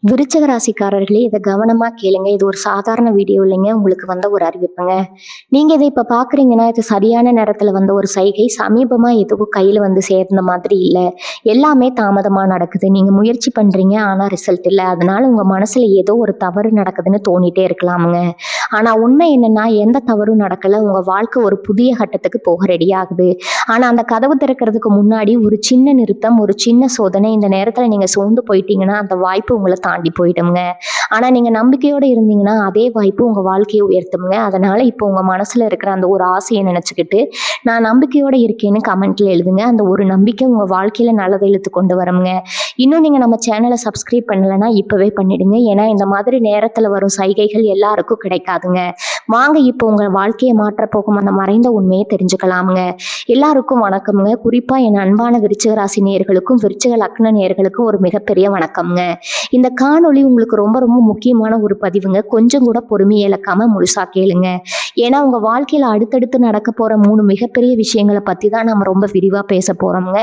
விருச்சிக ராசிக்காரர்களே, இதை கவனமா கேளுங்க. இது ஒரு சாதாரண வீடியோ இல்லைங்க. உங்களுக்கு வந்த ஒரு அறிவிப்புங்க. நீங்க இதை இப்ப பாக்குறீங்கன்னா, இது சரியான நேரத்துல வந்த ஒரு சைகை. சமீபமா எதுவும் கையில வந்து சேர்ந்த மாதிரி இல்ல. எல்லாமே தாமதமா நடக்குது. நீங்க முயற்சி பண்றீங்க, ஆனா ரிசல்ட் இல்ல. அதனால உங்க மனசுல ஏதோ ஒரு தவறு நடக்குதுன்னு தோணிட்டே இருக்கலாமுங்க. ஆனா உண்மை என்னன்னா, எந்த தவறும் நடக்கல. உங்க வாழ்க்கை ஒரு புதிய கட்டத்துக்கு போக ரெடி ஆகுது. ஆனா அந்த கதவு திறக்கிறதுக்கு முன்னாடி ஒரு சின்ன நிறுத்தம், ஒரு சின்ன சோதனை. இந்த நேரத்துல நீங்க சோர்ந்து போயிட்டீங்கன்னா, அந்த வாய்ப்பு உங்களை தாண்டி போயிடுங்க. ஆனா நீங்க நம்பிக்கையோட இருந்தீங்கன்னா, அதே வாய்ப்பு உங்க வாழ்க்கையை உயர்த்துங்க. அதனால இப்போ உங்க மனசுல இருக்கிற அந்த ஒரு ஆசையை நினைச்சுக்கிட்டு, நான் நம்பிக்கையோட இருக்கேன்னு கமெண்ட்ல எழுதுங்க. அந்த ஒரு நம்பிக்கை உங்க வாழ்க்கையில நல்லதை இழுத்து கொண்டு வருங்க. இன்னும் நீங்க நம்ம சேனலை சப்ஸ்கிரைப் பண்ணலைன்னா இப்பவே பண்ணிடுங்க. ஏன்னா இந்த மாதிரி நேரத்துல வரும் சைகைகள் எல்லாருக்கும் கிடைக்காதுங்க. வாங்க இப்போ உங்க வாழ்க்கையை மாற்ற போகும் அந்த மறைந்த உண்மையை தெரிஞ்சுக்கலாமுங்க. எல்லாருக்கும் வணக்கம்ங்க. குறிப்பா என் அன்பான விருச்சிக ராசி நேயர்களுக்கும் விருச்சிக லக்ன நேயர்களுக்கும் ஒரு மிகப்பெரிய வணக்கம்ங்க. இந்த காணொளி உங்களுக்கு ரொம்ப ரொம்ப முக்கியமான ஒரு பதிவுங்க. கொஞ்சம் கூட பொறுமையை இழக்காம முழுசா கேளுங்க. ஏன்னா உங்க வாழ்க்கையில அடுத்தடுத்து நடக்க போற 3 மிகப்பெரிய விஷயங்களை பத்தி தான் நம்ம ரொம்ப விரிவா பேச போறோம்ங்க.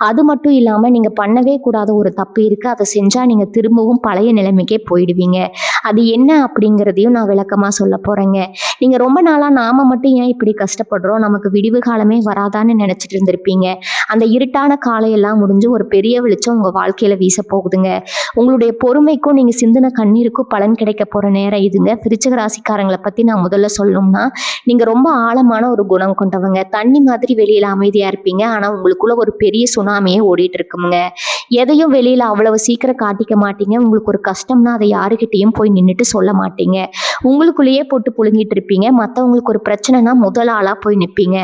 அது மட்டும் இல்லாம நீங்க பண்ணவே கூடாத ஒரு தப்பு இருக்கு. அதை செஞ்சா நீங்க திரும்பவும் பழைய நிலைமைக்கே போயிடுவீங்க. அது என்ன அப்படிங்கிறதையும் நான் விளக்கமா சொல்ல போறேங்க. நீங்க ரொம்ப நாளா நாம மட்டும் ஏன் இப்படி கஷ்டப்படுறோம், நமக்கு விடிவு காலமே வராதான்னு நினைச்சிட்டு இருந்திருப்பீங்க. அந்த இருட்டான காலையெல்லாம் முடிஞ்சு ஒரு பெரிய வெளிச்சம் உங்க வாழ்க்கையில வீச போகுதுங்க. உங்களுடைய பொறுமைக்கும் நீங்க சிந்தின கண்ணீருக்கும் பலன் கிடைக்க போற நேரம் இதுங்க. விருச்சிக ராசிக்காரங்களை பத்தி நான் முதல்ல சொல்லணும்னா, நீங்க ரொம்ப ஆழமான ஒரு குணம் கொண்டவங்க. தண்ணி மாதிரி வெளியில அமைதியா இருப்பீங்க. ஆனா உங்களுக்குள்ள ஒரு பெரிய சுனாமியே ஓடிட்டு இருக்குங்க. எதையும் வெளியில அவ்வளவு சீக்கிரம் காட்டிக்க மாட்டீங்க. உங்களுக்கு ஒரு கஷ்டம்னா அதை யாருக்கிட்டையும் போய் நின்றுட்டு சொல்ல மாட்டீங்க. உங்களுக்குள்ளேயே போட்டு புழுங்கிட்டு இருப்பீங்க. மற்றவங்களுக்கு ஒரு பிரச்சனைனா முதல் ஆளா போய் நிற்பீங்க.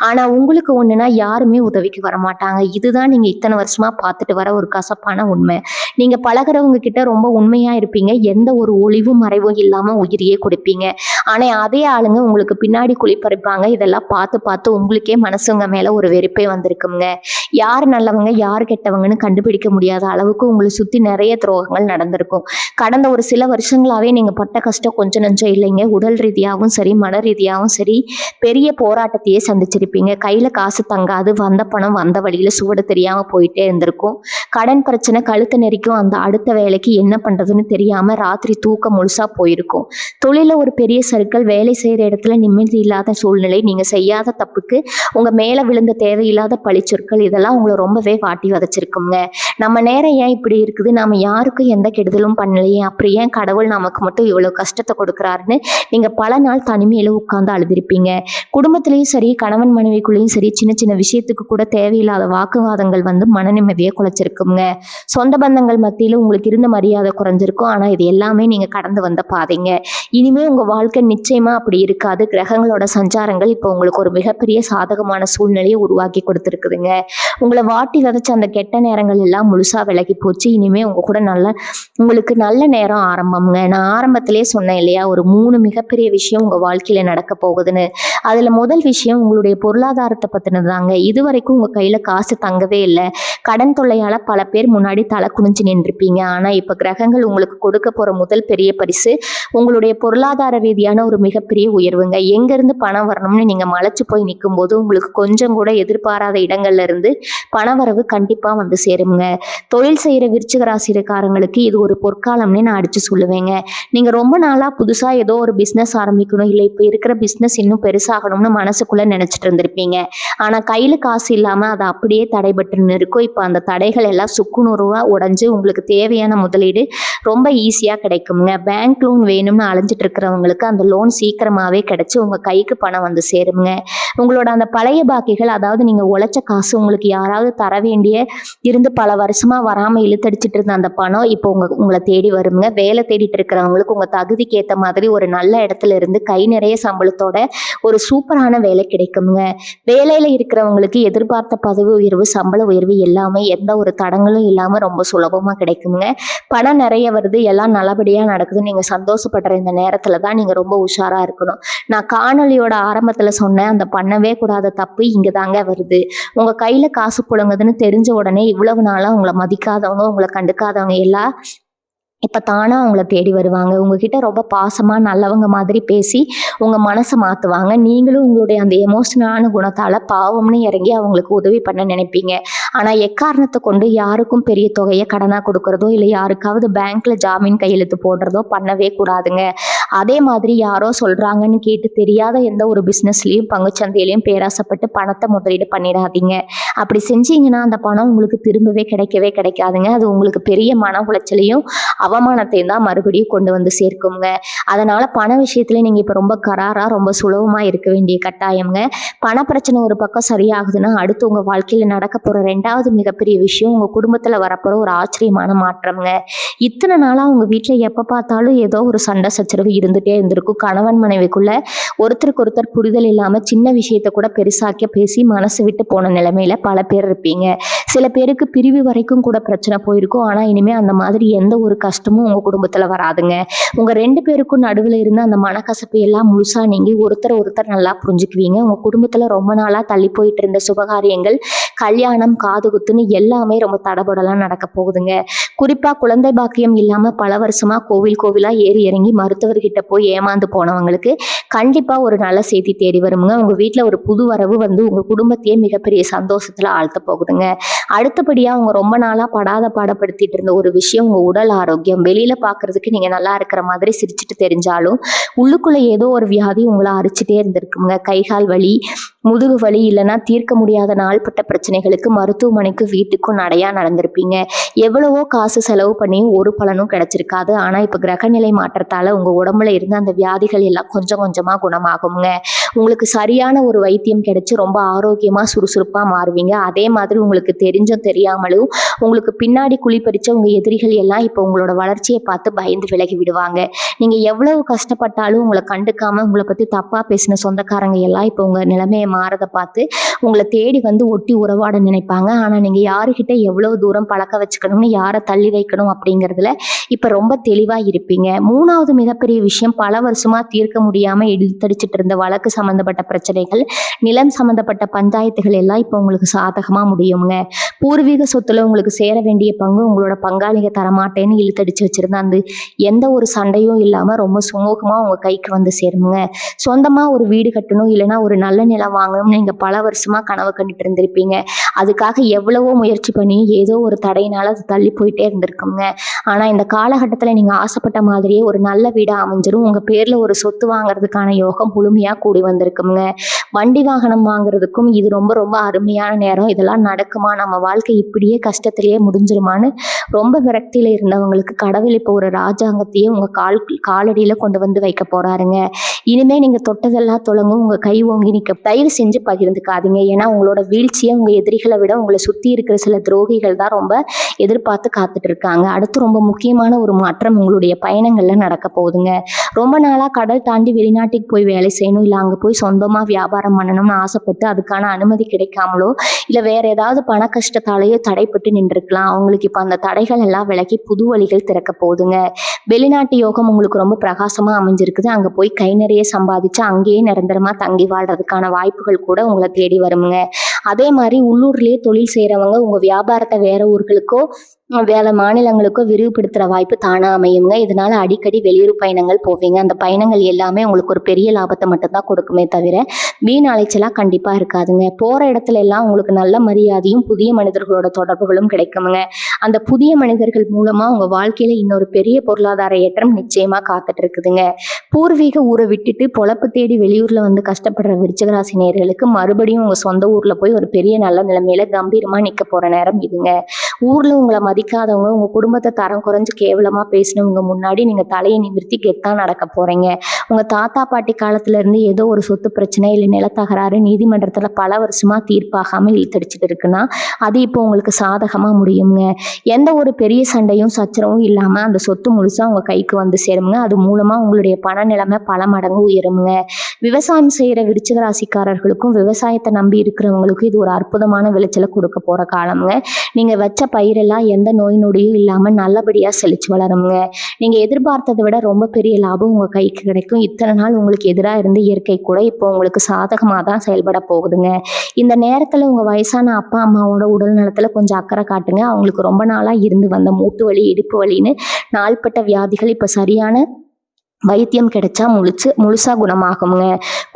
ஆனா உங்களுக்கு ஒண்ணுனா யாருமே உதவிக்கு வரமாட்டாங்க. இதுதான் நீங்க இத்தனை வருஷமா பார்த்துட்டு வர ஒரு கசப்பான உண்மை. நீங்க பழகுறவங்க கிட்ட ரொம்ப உண்மையா இருப்பீங்க. எந்த ஒரு ஒளிவும் மறைவும் இல்லாம உயிரையே கொடுப்பீங்க. ஆனா அதே ஆளுங்க உங்களுக்கு பின்னாடி குழிப்பறிப்பாங்க. இதெல்லாம் பார்த்து பார்த்து உங்களுக்கே மனசுங்க மேல ஒரு வெறுப்பே வந்திருக்குங்க. யார் நல்லவங்க யார் கெட்டவங்கன்னு கண்டுபிடிக்க முடியாத அளவுக்கு உங்களை சுத்தி நிறைய துரோகங்கள் நடந்திருக்கும். கடந்த ஒரு சில வருஷங்களாவே நீங்க பட்ட கஷ்டம் கொஞ்சம் நஞ்சம் இல்லைங்க. உடல் ரீதியாகவும் சரி, மன ரீதியாகவும் சரி, பெரிய போராட்டத்தையே சந்திச்சிருப்பீங்க. கையில காசு தங்காது. வந்த பணம் வந்த வழியில சுவடு தெரியாம போயிட்டே இருந்திருக்கும். கடன் பிரச்சனை கழுத்து நெரிக்கும். அந்த அடுத்த வேலைக்கு என்ன பண்றதுன்னு தெரியாம ராத்திரி தூக்கம் முழுசா போயிருக்கும். தொழில ஒரு பெரிய சறுக்கல், வேலை செய்யற இடத்துல நிம்மதி இல்லாத சூழ்நிலை, நீங்க செய்யாத தப்புக்கு உங்க மேல விழுந்த தேவையில்லாத பழிச்சொற்கள், இதெல்லாம் உங்களை ரொம்பவே வாட்டி வதைச்சிருக்குங்க. நம்ம நேரம் ஏன் இப்படி இருக்குது, நாம யாருக்கும் எந்த கெடுதலும் பண்ணலையே, அப்புறம் ஏன் கடவுள் நமக்கு மட்டும் இவ்வளவு கஷ்டத்தை கொடுக்குறாருன்னு நீங்க பல நாள் தனிமையில உட்கார்ந்து அழுதிருப்பீங்க. குடும்பத்திலையும் சரி, கணவன் மனைவிக்குள்ளேயும் சரி, சின்ன சின்ன விஷயத்துக்கு கூட தேவையில்லாத வாக்குவாதங்கள் வந்து மன நிம்மதியை குலைச்சிருக்குங்க. சொந்த பந்தங்கள் மத்தியில உங்களுக்கு இருந்த மரியாதை குறைஞ்சிருக்கும். ஆனா இது எல்லாமே நீங்க கடந்து வந்த பாதைங்க. இனிமே உங்க வாழ்க்கை நிச்சயமா அப்படி இருக்காது. கிரகங்களோட சஞ்சாரங்கள் இப்போ உங்களுக்கு ஒரு மிகப்பெரிய சாதகமான சூழ்நிலையை உருவாக்கி கொடுத்துருக்குதுங்க. உங்களை வாட்டி விதைச்ச அந்த கெட்ட நேரங்கள் எல்லாம் முழுசா விலகி போச்சு. இனிமே உங்க கூட உங்களுக்கு நல்ல நேரம் ஆரம்பம்ங்க. நான் ஆரம்பத்திலே சொன்னேன் இல்லையா, ஒரு 3 மிகப்பெரிய விஷயம் உங்க வாழ்க்கையில நடக்க போகுதுன்னு. அதுல முதல் விஷயம் உங்களுடைய பொருளாதாரத்தை பத்தினதாங்க. இதுவரைக்கும் உங்க கையில காசு தங்கவே இல்லை. கடன் தொல்லையால பல பேர் முன்னாடி தலை குனிஞ்சு நின்றுப்பீங்க. ஆனா இப்ப கிரகங்கள் உங்களுக்கு கொடுக்க போற முதல் பெரிய பரிசு உங்களுடைய பொருளாதார ரீதியான ஒரு மிகப்பெரிய உயர்வுங்க. எங்க இருந்து பணம் வரணும்னு நீங்க மலைச்சு போய் நிற்கும் போது உங்களுக்கு கொஞ்சம் கூட எதிர்பாராத இடங்கள்ல இருந்து பணவரவு கண்டிப்பா வந்து சேருங்க. தொழில் செய்யற விருச்சிக ராசிக்காரங்களுக்கு இது ஒரு பொற்காலம்னே நான் அடிச்சு சொல்லுவேங்க. நீங்க ரொம்ப நாளா புதுசா ஏதோ ஒரு பிசினஸ் ஆரம்பிக்கணும், இல்லை இப்ப இருக்கிற பிசினஸ் இன்னும் பெருசாகணும்னு மனசுக்குள்ள நினைச்சிட்டு இருந்திருப்பீங்க. ஆனா கையில காசு இல்லாம அதை அப்படியே தடைபட்டு இருக்கும். இப்ப அந்த தடைகள் எல்லாம் சுக்குநூறுவா உடைஞ்சு உங்களுக்கு தேவையான முதலீடு ரொம்ப ஈஸியா கிடைக்குங்க. பேங்க் லோன் வேணும்னு அலைஞ்சிட்டு இருக்கிறவங்களுக்கு அந்த லோன் சீக்கிரமாவே கிடைச்சு உங்க கைக்கு பணம் வந்து சேருங்க. உங்களோட அந்த பழைய பாக்கிகள், அதாவது நீங்க உழைச்ச காசு, உங்களுக்கு யாராவது தர வேண்டிய இருந்து பல வருஷமா வராம இழுத்தடிச்சிட்டு இருந்த அந்த பணம் இப்போ உங்களை தேடி வருங்க. வேலை தேடிட்டு இருக்கிறவங்களுக்கு உங்க தகுதிக்கு ஏற்ற மாதிரி ஒரு நல்ல இடத்துல இருந்து கை நிறைய சம்பளத்தோட ஒரு சூப்பரான வேலை கிடைக்குங்க. வேலையில இருக்கிறவங்களுக்கு எதிர்பார்த்த பதவி உயர்வு, சம்பள உயர்வு எல்லாமே எந்த ஒரு தடங்களும் இல்லாம ரொம்ப சுலபமா கிடைக்குங்க. பணம் நிறைய வருது, எல்லாம் நல்லபடியா நடக்குது, நீங்க சந்தோஷப்படுற இந்த நேரத்துல தான் நீங்க ரொம்ப உஷாரா இருக்கணும். நான் காணொலியோட ஆரம்பத்துல சொன்னேன், அந்த பண்ணவே கூடாத தப்பு இங்கதாங்க வருது. உங்க கையில காசு புழங்குதுன்னு தெரிஞ்ச உடனே இவ்வளவு நாளா உங்களை மதிக்காதவங்க, உங்களை கண்டுக்காதவங்க எல்லாம் இப்போ தானா உங்களை தேடி வருவாங்க. உங்ககிட்ட ரொம்ப பாசமா நல்லவங்க மாதிரி பேசி உங்க மனசை மாத்துவாங்க. நீங்களும் உங்களுடைய அந்த எமோஷனலான குணத்தால பாவம்னு இறங்கி அவங்களுக்கு உதவி பண்ண நினைப்பீங்க. ஆனா எக்காரணத்தை கொண்டு யாருக்கும் பெரிய தொகையை கடனா கொடுக்கறதோ இல்லை யாருக்காவது பேங்க்ல ஜாமீன் கையெழுத்து போடுறதோ பண்ணவே கூடாதுங்க. அதே மாதிரி யாரோ சொல்றாங்கன்னு கேட்டு தெரியாத எந்த ஒரு பிஸ்னஸ்லயும் பங்குச்சந்தையிலையும் பேராசைப்பட்டு பணத்தை முதலீடு பண்ணிடாதீங்க. அப்படி செஞ்சீங்கன்னா அந்த பணம் உங்களுக்கு திரும்பவே கிடைக்கவே கிடைக்காதுங்க. அது உங்களுக்கு பெரிய மன உளைச்சலையும் அவமானத்தையும் தான் மறுபடியும் கொண்டு வந்து சேர்க்குங்க. அதனால பண விஷயத்துல நீங்க இப்ப ரொம்ப கராரா ரொம்ப சுலபமா இருக்க வேண்டிய கட்டாயம்ங்க. பண பிரச்சனை ஒரு பக்கம் சரியாகுதுன்னா அடுத்து உங்க வாழ்க்கையில நடக்க போற 2வது மிகப்பெரிய விஷயம் உங்க குடும்பத்துல வரப்போற ஒரு ஆச்சரியமான மாற்றம்ங்க. இத்தனை நாளா உங்க வீட்டுல எப்ப பார்த்தாலும் ஏதோ ஒரு சண்டை சச்சரவு இருந்துட்டே இருந்திருக்கும். கணவன் மனைவிக்குள்ள ஒருத்தருக்கு ஒருத்தர் புரிதல் இல்லாம சின்ன விஷயத்த கூட பெருசாக்க பேசி மனசு விட்டு போன நிலைமையில பல பேர் இருப்பீங்க. சில பேருக்கு பிரிவு வரைக்கும் கூட பிரச்சனை போயிருக்கும். ஆனா இனிமே அந்த மாதிரி எந்த ஒரு கஷ்டமும் உங்க குடும்பத்துல வராதுங்க. உங்க 2 பேருக்கும் நடுவுல இருந்த அந்த மனக்கசப்பு எல்லாம் முழுசா நீங்கி ஒருத்தர் நல்லா புரிஞ்சுக்குவீங்க. உங்க குடும்பத்துல ரொம்ப நாளா தள்ளி போயிட்டு இருந்த சுபகாரியங்கள், கல்யாணம், காதுகுத்துன்னு எல்லாமே ரொம்ப தடபடலாம் நடக்க போகுதுங்க. குறிப்பா குழந்தை பாக்கியம் இல்லாம பல வருஷமா கோவிலா ஏறி இறங்கி மருத்துவர்கிட்ட போய் ஏமாந்து போனவங்களுக்கு கண்டிப்பா ஒரு நல்ல செய்தி தேடி வருமுங்க. உங்க வீட்டுல ஒரு புது வரவு வந்து உங்க குடும்பத்தையே மிகப்பெரிய சந்தோஷத்துல ஆழ்த்த போகுதுங்க. அடுத்தபடியா அவங்க ரொம்ப நாளா படாத பாடப்படுத்திட்டு இருந்த ஒரு விஷயம் உங்க உடல் ஆரோக்கியம். வெளியில பாக்குறதுக்கு நீங்க நல்லா இருக்கிற மாதிரி சிரிச்சுட்டு தெரிஞ்சாலும் உள்ளுக்குள்ள ஏதோ ஒரு வியாதி உங்களை அரிச்சுட்டே இருந்திருக்குங்க. கைகால் வலி, முதுகு வலி, இல்லைன்னா தீர்க்க முடியாத நாள்பட்ட பிரச்சனைகளுக்கு மருத்துவமனைக்கு வீட்டுக்கும் நடையா நடந்திருப்பீங்க. எவ்வளவோ காசு செலவு பண்ணியும் ஒரு பலனும் கிடைச்சிருக்காது. ஆனா இப்ப கிரகநிலை மாற்றத்தால உங்க உடம்புல இருந்த அந்த வியாதிகள் எல்லாம் கொஞ்சம் கொஞ்சமா குணமாகுங்க. உங்களுக்கு சரியான ஒரு வைத்தியம் கிடைச்சு ரொம்ப ஆரோக்கியமா சுறுசுறுப்பா மாறுவீங்க. அதே மாதிரி உங்களுக்கு தெரிஞ்சும் தெரியாமலும் உங்களுக்கு பின்னாடி குழிப்பறிச்ச உங்க எதிரிகள் எல்லாம் இப்போ உங்களோட வளர்ச்சியை பார்த்து பயந்து விலகி விடுவாங்க. நீங்க எவ்வளவு கஷ்டப்பட்டாலும் உங்களை கண்டுக்காம உங்களை பத்தி தப்பா பேசின சொந்தக்காரங்க எல்லாம் இப்போ உங்க நிலைமையை மாறதை பார்த்து உங்களை தேடி வந்து ஒட்டி உறவாட நினைப்பாங்க. ஆனா நீங்க யாருக்கிட்ட எவ்வளவு தூரம் பழக்க வச்சுக்கணும்னு, யாரை தள்ளி வைக்கணும் அப்படிங்கிறதுல இப்ப ரொம்ப தெளிவா இருப்பீங்க. 3வது மிகப்பெரிய விஷயம், பல வருஷமா தீர்க்க முடியாம இழுத்தடிச்சிட்டு இருந்த வழக்கு சம்பந்தப்பட்ட பிரச்சனைகள், நிலம் சம்பந்தப்பட்ட பஞ்சாயத்துகள் எல்லாம் இப்போ உங்களுக்கு சாதகமா முடியுங்க. பூர்வீக சொத்துல உங்களுக்கு சேர வேண்டிய பங்கு உங்களோட பங்காளிக தரமாட்டேன்னு இழுத்தடிச்சு வச்சிருந்த அந்த எந்த ஒரு சண்டையும் இல்லாம ரொம்ப சுமூகமா உங்க கைக்கு வந்து சேருங்க. சொந்தமா ஒரு வீடு கட்டணும், இல்லைன்னா ஒரு நல்ல நிலம் வாங்கணும்னு நீங்க பல வருஷமா கனவு கண்டுட்டு இருந்திருப்பீங்க. அதுக்காக எவ்வளவோ முயற்சி பண்ணி ஏதோ ஒரு தடையினால அது தள்ளி போயிட்டே இருந்திருக்குங்க. ஆனா இந்த காலகட்டத்துல நீங்க ஆசைப்பட்ட மாதிரியே ஒரு நல்ல வீடா அமைஞ்சிரும். உங்க பேர்ல ஒரு சொத்து வாங்குறதுக்கான யோகம் முழுமையா கூடி வந்திருக்குங்க. வண்டி வாகனம் வாங்குறதுக்கும் இது ரொம்ப ரொம்ப அருமையான நேரம். இதெல்லாம் நடக்குமா, நம்ம வாழ்க்கை இப்படியே கஷ்டத்திலேயே முடிஞ்சிருமான்னு ரொம்ப விரக்தியில இருந்தவங்களுக்கு கடவுள் இப்போ ஒரு ராஜாங்கத்தையே உங்க காலடியில கொண்டு வந்து வைக்க போறாருங்க. இனிமே நீங்க தொட்டதெல்லாம் தொடங்கும். உங்க கை ஓங்கி நிக்க தயவு செஞ்சு பகிர்ந்துக்காதீங்க. ஏன்னா உங்களோட வீழ்ச்சியை உங்க எதிரிகளை விட உங்களை சுத்தி இருக்கிற சில துரோகிகள் தான் ரொம்ப எதிர்பார்த்து காத்துட்டு இருக்காங்க. அடுத்து ரொம்ப முக்கியமான ஒரு மாற்றம் உங்களுடைய பயணங்கள்ல நடக்க போகுதுங்க. ரொம்ப நாளா கடல் தாண்டி வெளிநாட்டுக்கு போய் வேலை செய்யணும், இல்லை அங்க போய் சொந்தமா வியாபாரம் பண்ணணும்னு ஆசைப்பட்டு அதுக்கான அனுமதி கிடைக்காமலோ இல்லை வேற ஏதாவது பண கஷ்டத்தாலேயோ தடைப்பட்டு நின்றுருக்கலாம். அவங்களுக்கு இப்போ அந்த தடைகள் எல்லாம் விலகி புது வழிகள் திறக்க போகுதுங்க. வெளிநாட்டு யோகம் உங்களுக்கு ரொம்ப பிரகாசமா அமைஞ்சிருக்குது. அங்க போய் கை நிறைய சம்பாதிச்சு அங்கேயே நிரந்தரமா தங்கி வாழ்றதுக்கான வாய்ப்புகள் கூட உங்களை தேடி வருமுங்க. அதே மாதிரி உள்ளூர்லயே தொழில் செய்யறவங்க உங்க வியாபாரத்தை வேற ஊர்களுக்கோ வேற மாநிலங்களுக்கோ விரிவுபடுத்துற வாய்ப்பு தானா அமையுங்க. இதனால அடிக்கடி வெளியூர் பயணங்கள் போவீங்க. அந்த பயணங்கள் எல்லாமே உங்களுக்கு ஒரு பெரிய லாபத்தை மட்டும்தான் கொடுக்குமே தவிர வீண் அலைச்சலா கண்டிப்பா இருக்காதுங்க. போற இடத்துல எல்லாம் உங்களுக்கு நல்ல மரியாதையும் புதிய மனிதர்களோட தொடர்புகளும் கிடைக்குங்க. அந்த புதிய மனிதர்கள் மூலமா உங்க வாழ்க்கையில இன்னொரு பெரிய பொருளாதார ஏற்றம் நிச்சயமா காத்துட்டு இருக்குதுங்க. பூர்வீக ஊரை விட்டுட்டு பொழப்பு தேடி வெளியூர்ல வந்து கஷ்டப்படுற விருச்சிகராசி நேயர்களுக்கு மறுபடியும் உங்க சொந்த ஊர்ல போய் ஒரு பெரிய நல்ல நிலைமையில கம்பீரமா நிக்க போற நேரம் இதுங்க. ஊர்ல உங்களை மதிக்காதவங்க, உங்க குடும்பத்தை தரம் குறைஞ்சு கேவலமா பேசினவங்க முன்னாடி நீங்க தலையை நிமிர்த்தி கெத்தா நடக்க போறீங்க. உங்க தாத்தா பாட்டி காலத்துல இருந்து ஏதோ ஒரு சொத்து பிரச்சனை இல்லை நிலத்தகராறு நீதிமன்றத்துல பல வருஷமா தீர்ப்பாகாம இழுத்தடிச்சிட்டு இருக்குன்னா அது இப்போ உங்களுக்கு சாதகமா முடியுங்க. எந்த ஒரு பெரிய சண்டையும் சச்சரவும் இல்லாம அந்த சொத்து முழுசா உங்க கைக்கு வந்து சேருங்க. அது மூலமா உங்களுடைய பண நிலைமை பல மடங்கு உயருங்க. விவசாயம் செய்கிற விருச்சிக ராசிக்காரர்களுக்கும் விவசாயத்தை நம்பி இருக்கிறவங்களுக்கும் இது ஒரு அற்புதமான விளைச்சலை கொடுக்க போகிற காலம்ங்க. நீங்கள் வச்ச பயிரெல்லாம் எந்த நோய் நொடியும் இல்லாமல் நல்லபடியாக செழிச்சு வளருங்க. நீங்கள் எதிர்பார்த்ததை விட ரொம்ப பெரிய லாபம் உங்கள் கைக்கு கிடைக்கும். இத்தனை நாள் உங்களுக்கு எதிராக இருந்து இயற்கை கூட இப்போ உங்களுக்கு சாதகமாக தான் செயல்பட போகுதுங்க. இந்த நேரத்தில் உங்கள் வயசான அப்பா அம்மாவோட உடல் நலத்தில் கொஞ்சம் அக்கறை காட்டுங்க. அவங்களுக்கு ரொம்ப நாளாக இருந்து வந்த மூட்டு வலி, இடுப்பு வலின்னு நாள்பட்ட வியாதிகள் இப்போ சரியான வைத்தியம் கிடைச்சா முழுசா குணமாகுங்க.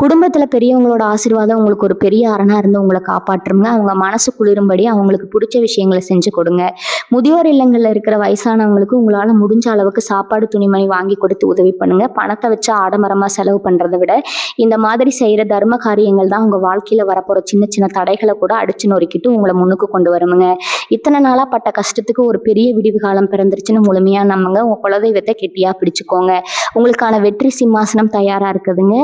குடும்பத்துல பெரியவங்களோட ஆசீர்வாதம் உங்களுக்கு ஒரு பெரிய அரணா இருந்து உங்களை காப்பாற்றுங்க. அவங்க மனசு குளிரும்படி அவங்களுக்கு பிடிச்ச விஷயங்களை செஞ்சு கொடுங்க. முதியோர் இல்லங்கள்ல இருக்கிற வயசானவங்களுக்கு உங்களால முடிஞ்ச அளவுக்கு சாப்பாடு, துணிமணி வாங்கி கொடுத்து உதவி பண்ணுங்க. பணத்தை வச்சு ஆடம்பரமா செலவு பண்றதை விட இந்த மாதிரி செய்யற தர்ம காரியங்கள் தான் உங்க வாழ்க்கையில வரப்போற சின்ன சின்ன தடைகளை கூட அடிச்சு நொறுக்கிட்டு உங்களை முன்னுக்கு கொண்டு வருமுங்க. இத்தனை நாளா பட்ட கஷ்டத்துக்கு ஒரு பெரிய விடிவு காலம் பிறந்துருச்சுன்னு முழுமையா நம்புங்க. உங்க குலதெய்வத்தை கெட்டியா பிடிச்சுக்கோங்க. உங்களுக்கான வெற்றி சிம்மாசனம் தயாரா இருக்குதுங்க.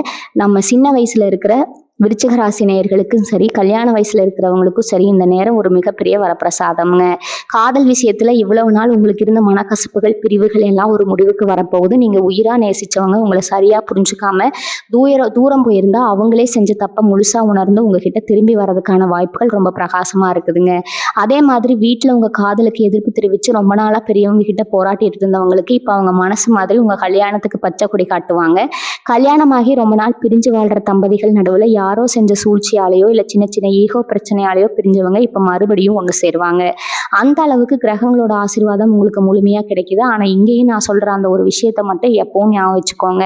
நம்ம சின்ன வயசுல இருக்கிற விருச்சிக ராசி நேயர்களுக்கும் சரி, கல்யாண வயசுல இருக்கிறவங்களுக்கும் சரி, இந்த நேரம் ஒரு மிகப்பெரிய வரப்பிரசாதம்ங்க. காதல் விஷயத்துல இவ்வளவு நாள் உங்களுக்கு இருந்த மனக்கசப்புகள், பிரிவுகள் எல்லாம் ஒரு முடிவுக்கு வரப்போகுது. நீங்க உயிரா நேசிச்சவங்க உங்களை சரியா புரிஞ்சுக்காம தூரம் போயிருந்தா அவங்களே செஞ்ச தப்ப முழுசா உணர்ந்து உங்ககிட்ட திரும்பி வர்றதுக்கான வாய்ப்புகள் ரொம்ப பிரகாசமா இருக்குதுங்க. அதே மாதிரி வீட்டுல உங்க காதலுக்கு எதிர்ப்பு தெரிவிச்சு ரொம்ப நாளா பெரியவங்க கிட்ட போராட்டிட்டு இருந்தவங்களுக்கு இப்ப அவங்க மனசு மாதிரி உங்க கல்யாணத்துக்கு பச்சை கொடி காட்டுவாங்க. கல்யாணமாகி ரொம்ப நாள் பிரிஞ்சு வாழ்ற தம்பதிகள் நடுவுல யாரோ செஞ்ச சூழ்ச்சியாலேயோ இல்லை சின்ன சின்ன ஈகோ பிரச்சனையாலேயோ பிரிஞ்சவங்க இப்போ மறுபடியும் ஒன்று சேருவாங்க. அந்த அளவுக்கு கிரகங்களோட ஆசீர்வாதம் உங்களுக்கு முழுமையாக கிடைக்குது. ஆனால் இங்கேயும் நான் சொல்கிற அந்த ஒரு விஷயத்த மட்டும் எப்பவும் ஞாபகம் வச்சுக்கோங்க.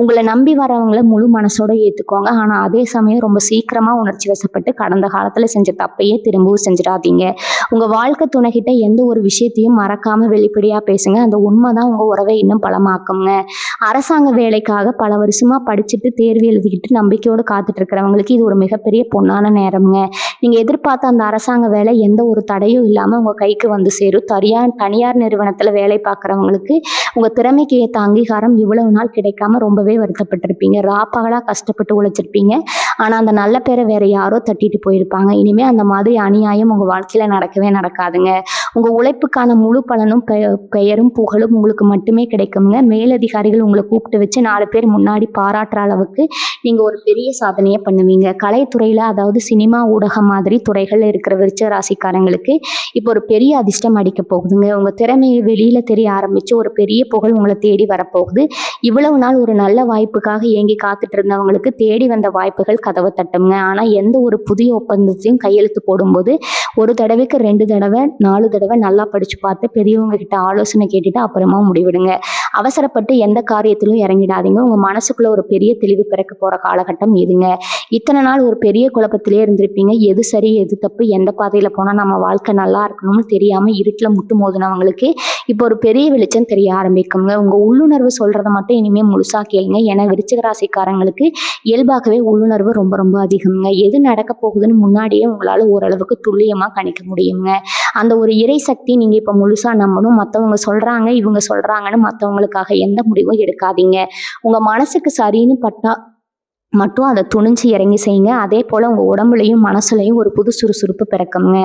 உங்களை நம்பி வரவங்கள முழு மனசோட ஏற்றுக்கோங்க. ஆனால் அதே சமயம் ரொம்ப சீக்கிரமாக உணர்ச்சி வசப்பட்டு கடந்த காலத்தில் செஞ்ச தப்பையே திரும்பவும் செஞ்சிடாதீங்க. உங்கள் வாழ்க்கை துணைகிட்ட எந்த ஒரு விஷயத்தையும் மறக்காமல் வெளிப்படையாக பேசுங்க. அந்த உண்மை தான் உங்கள் உறவை இன்னும் பலமாக்குங்க. அரசாங்க வேலைக்காக பல வருஷமாக படிச்சுட்டு தேர்வு எழுதிக்கிட்டு நம்பிக்கையோடு காத்துட்டு இருக்கிறவங்களுக்கு இது ஒரு மிகப்பெரிய பொன்னான நேரம்ங்க. நீங்கள் எதிர்பார்த்த அந்த அரசாங்க வேலை எந்த ஒரு தடையும் இல்லாமல் உங்கள் கைக்கு வந்து சேரும். தனியார் நிறுவனத்தில் வேலை பார்க்குறவங்களுக்கு உங்கள் திறமைக்கு ஏற்ற அங்கீகாரம் இவ்வளவு நாள் கிடைக்காம ரொம்பவே வருத்தப்பட்டிருப்பீங்க. ராப்பகலாக கஷ்டப்பட்டு உழைச்சிருப்பீங்க. ஆனால் அந்த நல்ல பேரை வேற யாரோ தட்டிட்டு போயிருப்பாங்க. இனிமேல் அந்த மாதிரி அநியாயம் உங்கள் வாழ்க்கையில் நடக்கவே நடக்காதுங்க. உங்கள் உழைப்புக்கான முழு பலனும் பெயரும் புகழும் உங்களுக்கு மட்டுமே கிடைக்குங்க. மேலதிகாரிகள் உங்களை கூப்பிட்டு வச்சு 4 பேர் முன்னாடி பாராட்டுற அளவுக்கு நீங்கள் ஒரு பெரிய சாதனையை பண்ணுவீங்க. கலைத்துறையில், அதாவது சினிமா, ஊடகம் மாதிரி துறைகளில் இருக்கிற விருச்சிக ராசிக்காரங்களுக்கு இப்போ ஒரு பெரிய அதிர்ஷ்டம் அடிக்க போகுதுங்க. உங்கள் திறமையை வெளியில் தெரிய ஆரம்பித்து ஒரு பெரிய புகழ் உங்களை தேடி வரப்போகுது. இவ்வளவு நாள் ஒரு நல்ல வாய்ப்புக்காக ஏங்கி காத்துட்டு இருந்தவங்களுக்கு தேடி வந்த வாய்ப்புகள் கதவை தட்டுங்க. ஆனால் எந்த ஒரு புதிய ஒப்பந்தத்தையும் கையெழுத்து போடும்போது ஒரு தடவைக்கு 2 தடவை 4 தடவை நல்லா படித்து பார்த்து பெரியவங்க கிட்ட ஆலோசனை கேட்டுட்டு அப்புறமா முடிவிடுங்க. அவசரப்பட்டு எந்த காரியத்திலும் இறங்கிடாதீங்க. உங்கள் மனசுக்குள்ள ஒரு பெரிய தெளிவு பிறக்க போகிற காலகட்டம் இதுங்க. இத்தனை நாள் ஒரு பெரிய குழப்பத்திலே இருந்திருப்பீங்க. எது சரி எது தப்பு, எந்த பாதையில் போனால் நம்ம வாழ்க்கை நல்லா இருக்கணும்னு தெரியாமல் இருட்டில் முட்டு மோதினவங்களுக்கு இப்போ ஒரு பெரிய வெளிச்சம் தெரிய ஆரம்பிக்குங்க. உங்கள் உள்ளுணர்வு சொல்கிறத மட்டும் இனிமேல் முழுசாக கேளுங்க. ஏன்னா விருச்சிக ராசிக்காரங்களுக்கு இயல்பாகவே உள்ளுணர்வு ரொம்ப ரொம்ப அதிகம்ங்க. எது நடக்க போகுதுன்னு முன்னாடியே உங்களால் ஓரளவுக்கு துல்லியமாக கணிக்க முடியுங்க. அந்த ஒரு இறை சக்தி நீங்கள் இப்போ முழுசாக நம்பணும். மற்றவங்க சொல்கிறாங்க இவங்க சொல்கிறாங்கன்னு மற்றவங்களுக்காக எந்த முடிவும் எடுக்காதீங்க. உங்கள் மனசுக்கு சரின்னு பட்டா மட்டும் அதை துணிஞ்சு இறங்கி செய்யுங்க. அதே போல் உங்கள் உடம்புலையும் மனசுலையும் ஒரு புது சுறுசுறுப்பு பிறக்குங்க.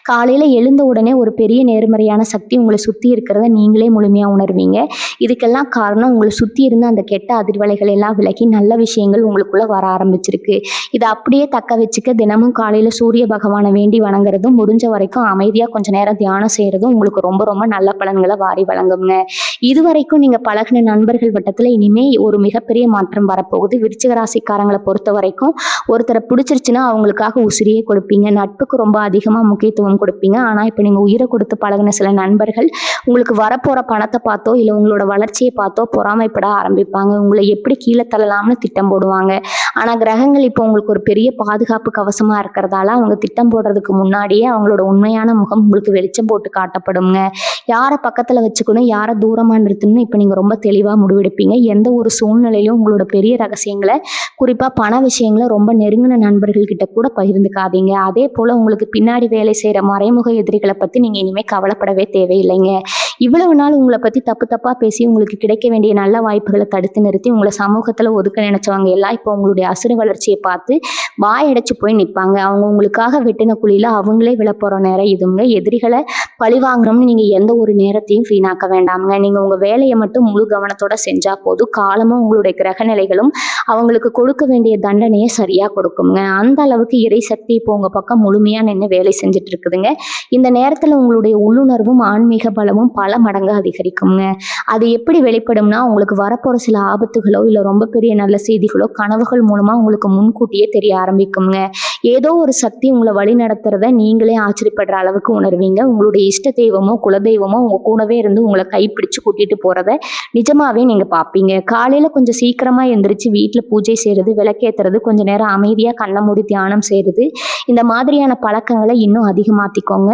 காலையில் எழுந்த உடனே ஒரு பெரிய நேர்மறையான சக்தி உங்களை சுற்றி இருக்கிறத நீங்களே முழுமையாக உணர்வீங்க. இதுக்கெல்லாம் காரணம் உங்களை சுற்றி இருந்த அந்த கெட்ட அதிர்வலைகள் எல்லாம் விலகி நல்ல விஷயங்கள் உங்களுக்குள்ளே வர ஆரம்பிச்சிருக்கு. இதை அப்படியே தக்க வச்சுக்க தினமும் காலையில் சூரிய பகவானை வேண்டி வணங்குறதும், முடிஞ்ச வரைக்கும் அமைதியாக கொஞ்ச நேரம் தியானம் செய்கிறதும் உங்களுக்கு ரொம்ப ரொம்ப நல்ல பலன்களை வாரி வழங்குங்க. இதுவரைக்கும் நீங்கள் பழகின நண்பர்கள் வட்டத்தில் இனிமேல் ஒரு மிகப்பெரிய மாற்றம் வரப்போகுது. விருச்சிக ராசிக்காரங்களை பொறுத்த வரைக்கும் ஒருத்தரை பிடிச்சிருச்சுன்னா அவங்களுக்காக உசிரியே கொடுப்பீங்க. நட்புக்கு ரொம்ப அதிகமாக முக்கியத்துவம் கொடுப்பீங்க. ஆனால் இப்போ நீங்கள் உயிரை கொடுத்து பழகின சில நண்பர்கள் உங்களுக்கு வரப்போகிற பணத்தை பார்த்தோ இல்லை உங்களோட வளர்ச்சியை பார்த்தோ பொறாமைப்பட ஆரம்பிப்பாங்க. உங்களை எப்படி கீழே தள்ளலாம்னு திட்டம் போடுவாங்க. ஆனால் கிரகங்கள் இப்போ உங்களுக்கு ஒரு பெரிய பாதுகாப்பு கவசமாக இருக்கிறதால அவங்க திட்டம் போடுறதுக்கு முன்னாடியே அவங்களோட உண்மையான முகம் உங்களுக்கு வெளிச்சம் போட்டு காட்டப்படுங்க. யாரை பக்கத்தில் வச்சுக்கணும், யாரை தூரமாக நிறுத்தணும்னு இப்போ நீங்கள் ரொம்ப தெளிவாக முடிவெடுப்பீங்க. எந்த ஒரு சூழ்நிலையிலும் உங்களோட பெரிய ரகசியங்களை, குறிப்பாக பண விஷயங்களை ரொம்ப நெருங்கின நண்பர்கள்கிட்ட கூட பகிர்ந்துக்காதீங்க. அதே போல் உங்களுக்கு பின்னாடி வேலை செய்கிற மறைமுக எதிரிகளை பற்றி நீங்கள் இனிமேல் கவலைப்படவே தேவையில்லைங்க. இவ்வளவு நாள் உங்களை பற்றி தப்பு தப்பாக பேசி உங்களுக்கு கிடைக்க வேண்டிய நல்ல வாய்ப்புகளை தடுத்து நிறுத்தி உங்களை சமூகத்தில் ஒதுக்க நினைச்சவங்க எல்லாம் இப்போ உங்களுடைய அசுர வளர்ச்சியை பார்த்து வாயடைச்சு போய் நிற்பாங்க. அவங்க உங்களுக்காக வெட்டின குழியில் அவங்களே விழப்போகிற நேரம் இதுங்க. எதிரிகளை பழி வாங்குறோம்னு நீங்கள் எந்த ஒரு நேரத்தையும் வீணாக்க வேண்டாமுங்க. நீங்கள் உங்கள் வேலையை மட்டும் முழு கவனத்தோட செஞ்சால் போதும். காலமும் உங்களுடைய கிரக நிலைகளும் அவங்களுக்கு கொடுக்க வேண்டிய தண்டனையை சரியாக கொடுக்குங்க. அந்த அளவுக்கு இறை சக்தி இப்போ உங்கள் பக்கம் முழுமையாக நின்று வேலை செஞ்சுட்டு இருக்குதுங்க. இந்த நேரத்தில் உங்களுடைய உள்ளுணர்வும் ஆன்மீக பலமும் பல மடங்கு அதிகரிக்குங்க. அது எப்படி வெளிப்படும்னா, உங்களுக்கு வரப்போகிற சில ஆபத்துகளோ இல்லை ரொம்ப பெரிய நல்ல செய்திகளோ கனவுகள் மூலமாக உங்களுக்கு முன்கூட்டியே தெரிய ஆரம்பிக்குங்க. ஏதோ ஒரு சக்தி உங்களை வழி நடத்துறத நீங்களே ஆச்சரியப்படுற அளவுக்கு உணர்வீங்க. உங்களுடைய இஷ்ட தெய்வமோ குலதெய்வமோ உங்கள் கூடவே இருந்து உங்களை கைப்பிடிச்சு கூட்டிகிட்டு போகிறத நிஜமாவே நீங்கள் பார்ப்பீங்க. காலையில் கொஞ்சம் சீக்கிரமாக எந்திரிச்சு வீட்டில் பூஜை செய்கிறது, விளக்கேற்றுறது, கொஞ்சம் நேரம் அமைதியாக கண்ணை மூடி தியானம் செய்கிறது, இந்த மாதிரியான பழக்கங்களை இன்னும் அதிகமாற்றிக்கோங்க.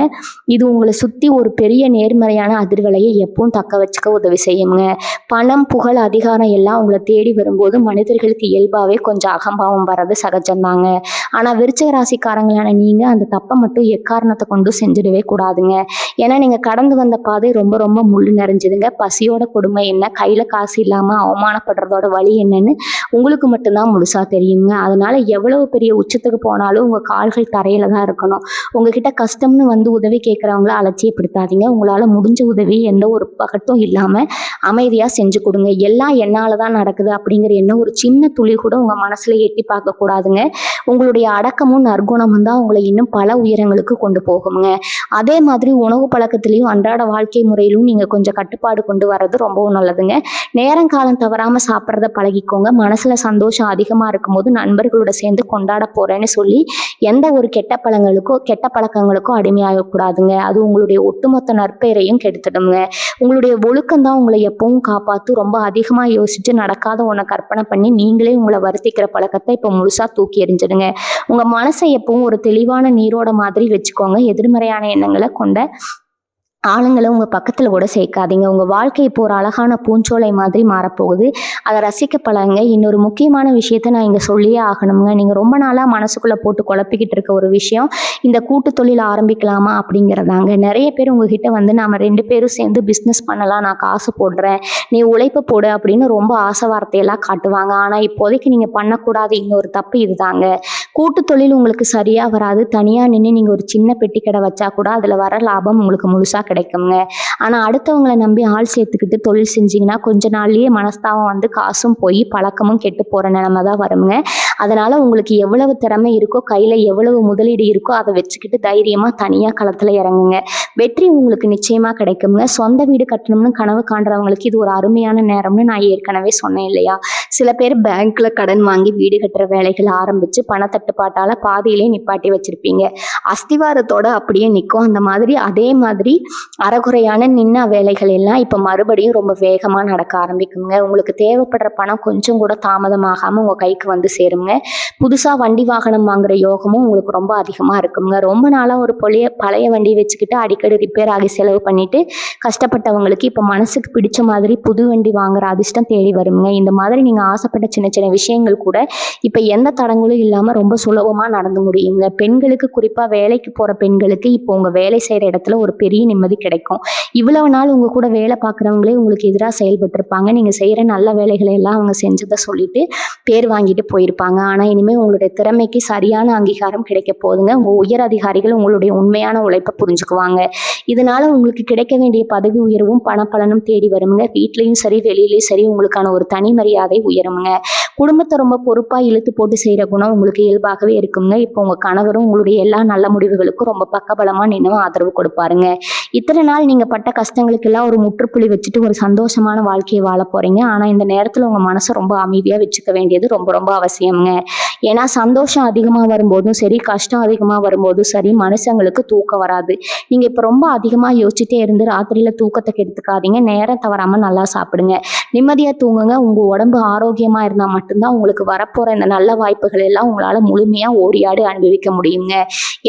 இது உங்களை சுற்றி ஒரு பெரிய நேர்மறையான அதிர்வலையை எப்பவும் தக்க வச்சுக்க உதவி செய்யுங்க. பணம், புகழ், அதிகாரம் எல்லாம் உங்களை தேடி வரும்போது மனிதர்களுக்கு இயல்பாகவே கொஞ்சம் அகம்பாவம் வர்றது சகஜம்தாங்க. ஆனால் விருச்சிக ராசிக்காரங்களான நீங்கள் அந்த தப்பை மட்டும் எக்காரணத்தை கொண்டு செஞ்சிடவே கூடாதுங்க. ஏன்னா நீங்கள் கடந்து வந்த பாதை ரொம்ப ரொம்ப முள் நிறைஞ்சதுங்க. பசியோட கொடுமை என்ன, கையில் காசு இல்லாமல் அவமானப்படுறதோட வழி என்னன்னு உங்களுக்கு மட்டும்தான் முழுசாக தெரியுங்க. அதனால எவ்வளவு பெரிய உச்சத்துக்கு போனாலும் உங்கள் கால்கள் தரையில தான் இருக்கணும். உங்ககிட்ட கஷ்டம்னு வந்து உதவி கேட்குறவங்கள அலட்சியப்படுத்தாதீங்க. உங்களால் முடிஞ்ச உதவி எந்த ஒரு பகட்டும் இல்லாமல் அமைதியாக செஞ்சு கொடுங்க. எல்லாம் என்னால் தான் நடக்குது அப்படிங்கிற எண்ணம் ஒரு சின்ன துளி கூட உங்கள் மனசில் எட்டி பார்க்கக்கூடாதுங்க. உங்களுடைய அடக்கமும் நற்குணமும் தான் உங்களை இன்னும் பல உயரங்களுக்கு கொண்டு போகுங்க. அதே மாதிரி உணவு பழக்கத்திலையும் அன்றாட வாழ்க்கை முறையிலும் நீங்கள் கொஞ்சம் கட்டுப்பாடு கொண்டு வர்றது ரொம்பவும் நல்லதுங்க. நேரங்காலம் தவறாமல் சாப்பிட்றத பழகிக்கோங்க. மனசில் சந்தோஷம் அதிகமாக இருக்கும்போது நண்பர்களோட சேர்ந்து கொண்டாட போகிறேன்னு சொல்லி எந்த ஒரு கெட்ட பழக்கங்களுக்கோ அடிமையாகக்கூடாதுங்க. அது உங்களுடைய ஒட்டுமொத்த நற்பெயரையும் கெடுத்துடுங்க. உங்களுடைய ஒழுக்கம் தான் உங்களை எப்பவும் காப்பாற்று. ரொம்ப அதிகமாக யோசிச்சு நடக்காத ஒன்றை கற்பனை பண்ணி நீங்களே உங்களை வருத்திக்கிற பழக்கத்தை இப்போ முழுசாக தூக்கி எறிஞ்சிடுங்க. உங்கள் மனசை எப்பவும் ஒரு தெளிவான நீரோட மாதிரி வச்சுக்கோங்க. எதிர்மறையான எண்ணங்களை கொண்ட ஆளுங்களை உங்கள் பக்கத்தில் கூட சேர்க்காதீங்க. உங்கள் வாழ்க்கை இப்போ ஒரு அழகான பூஞ்சோலை மாதிரி மாறப்போகுது. அதை ரசிக்க பழகுங்க. இன்னொரு முக்கியமான விஷயத்த நான் இங்கே சொல்லியே ஆகணுங்க. நீங்கள் ரொம்ப நாளாக மனசுக்குள்ளே போட்டு குழப்பிக்கிட்டு இருக்க ஒரு விஷயம் இந்த கூட்டு தொழில் ஆரம்பிக்கலாமா அப்படிங்கிறதாங்க. நிறைய பேர் உங்ககிட்ட வந்து நாம் 2 பேரும் சேர்ந்து பிஸ்னஸ் பண்ணலாம், நான் காசு போடுறேன், நீ உழைப்பு போடு அப்படின்னு ரொம்ப ஆசை வார்த்தையெல்லாம் காட்டுவாங்க. ஆனால் இப்போதைக்கு நீங்கள் பண்ணக்கூடாது இன்னொரு தப்பு இதுதாங்க. கூட்டு தொழில் உங்களுக்கு சரியாக வராது. தனியாக நின்று நீங்கள் ஒரு சின்ன பெட்டி கடை வச்சா கூட அதில் வர லாபம் உங்களுக்கு முழுசாக கிடைக்குங்க. ஆனால் அடுத்தவங்களை நம்பி ஆள் சேர்த்துக்கிட்டு தொழில் செஞ்சிங்கன்னா கொஞ்ச நாள்லயே மனஸ்தாபம் வந்து காசும் போய் பழக்கமும் கெட்டு போகிற நிலைமை தான் வருங்க. அதனால் உங்களுக்கு எவ்வளவு திறமை இருக்கோ, கையில் எவ்வளவு முதலீடு இருக்கோ அதை வச்சுக்கிட்டு தைரியமாக தனியாக களத்தில் இறங்குங்க. வெற்றி உங்களுக்கு நிச்சயமாக கிடைக்குங்க. சொந்த வீடு கட்டணும்னு கனவு காண்றவங்களுக்கு இது ஒரு அருமையான நேரம்னு நான் ஏற்கனவே சொன்னேன் இல்லையா. சில பேர் பேங்க்கில் கடன் வாங்கி வீடு கட்டுற வேலைகளை ஆரம்பித்து பணத்தட்டுப்பாட்டால் பாதியிலே நிப்பாட்டி வச்சுருப்பீங்க. அஸ்திவாரத்தோட அப்படியே நிற்கும். அதே மாதிரி அறகுறையான நின்ன வேலைகள் எல்லாம் இப்போ மறுபடியும் ரொம்ப வேகமாக நடக்க ஆரம்பிக்குங்க. உங்களுக்கு தேவைப்படுற பணம் கொஞ்சம் கூட தாமதமாகாமல் உங்கள் கைக்கு வந்து சேருங்க. புதுசாக வண்டி வாகனம் வாங்குற யோகமும் உங்களுக்கு ரொம்ப அதிகமாக இருக்குங்க. ரொம்ப நாளாக ஒரு பழைய வண்டியை வச்சுக்கிட்டு அடிக்கடி ரிப்பேர் ஆகி செலவு பண்ணிட்டு கஷ்டப்பட்டவங்களுக்கு இப்போ மனசுக்கு பிடிச்ச மாதிரி புது வண்டி வாங்குற அதிர்ஷ்டம் தேடி வருங்க. இந்த மாதிரி நீங்கள் ஆசைப்பட்ட சின்ன சின்ன விஷயங்கள் கூட இப்போ எந்த தடங்களும் இல்லாமல் ரொம்ப சுலபமாக நடந்து முடியுங்க. பெண்களுக்கு, குறிப்பாக வேலைக்கு போகிற பெண்களுக்கு இப்போ உங்கள் வேலை செய்கிற இடத்துல ஒரு பெரிய நிம்மதி கிடைக்கும். இவ்வளவு நாள் உங்கள் கூட வேலை பார்க்குறவங்களே உங்களுக்கு எதிராக செயல்பட்டுருப்பாங்க. நீங்கள் செய்கிற நல்ல வேலைகளை எல்லாம் அவங்க செஞ்சதை சொல்லிட்டு பேர் வாங்கிட்டு போயிருப்பாங்க. ஆனால் இனிமேல் உங்களுடைய திறமைக்கு சரியான அங்கீகாரம் கிடைக்க போகுதுங்க. உங்கள் உயர் அதிகாரிகள் உங்களுடைய உண்மையான உழைப்பை புரிஞ்சுக்குவாங்க. இதனால உங்களுக்கு கிடைக்க வேண்டிய பதவி உயர்வும் பணப்பலனும் தேடி வருங்க. வீட்லேயும் சரி வெளியிலையும் சரி உங்களுக்கான ஒரு தனி மரியாதை உயருங்க. குடும்பத்தை ரொம்ப பொறுப்பாக இழுத்து போட்டு செய்கிற குணம் உங்களுக்கு இயல்பாகவே இருக்குங்க. இப்போ உங்கள் கணவரும் உங்களுடைய எல்லா நல்ல முடிவுகளுக்கும் ரொம்ப பக்கபலமாக நின்று ஆதரவு கொடுப்பாருங்க. இத்தனை நாள் நீங்கள் பட்ட கஷ்டங்களுக்கெல்லாம் ஒரு முற்றுப்புள்ளி வச்சுட்டு ஒரு சந்தோஷமான வாழ்க்கையை வாழ போகிறீங்க. ஆனால் இந்த நேரத்தில் உங்கள் மனசை ரொம்ப அமைதியாக வச்சுக்க வேண்டியது ரொம்ப ரொம்ப அவசியம்ங்க. ஏன்னா சந்தோஷம் அதிகமாக வரும்போதும் சரி, கஷ்டம் அதிகமாக வரும்போதும் சரி, மனுஷங்களுக்கு தூக்கம் வராது. நீங்கள் இப்போ ரொம்ப அதிகமாக யோசிச்சுட்டே இருந்து ராத்திரியில் தூக்கத்தை கெடுத்துக்காதீங்க. நேரம் தவறாமல் நல்லா சாப்பிடுங்க. நிம்மதியாக தூங்குங்க. உங்கள் உடம்பு ஆரோக்கியமாக இருந்தால் மட்டும்தான் உங்களுக்கு வரப்போகிற இந்த நல்ல வாய்ப்புகள் எல்லாம் உங்களால் முழுமையாக ஓடியாடி அனுபவிக்க முடியுங்க.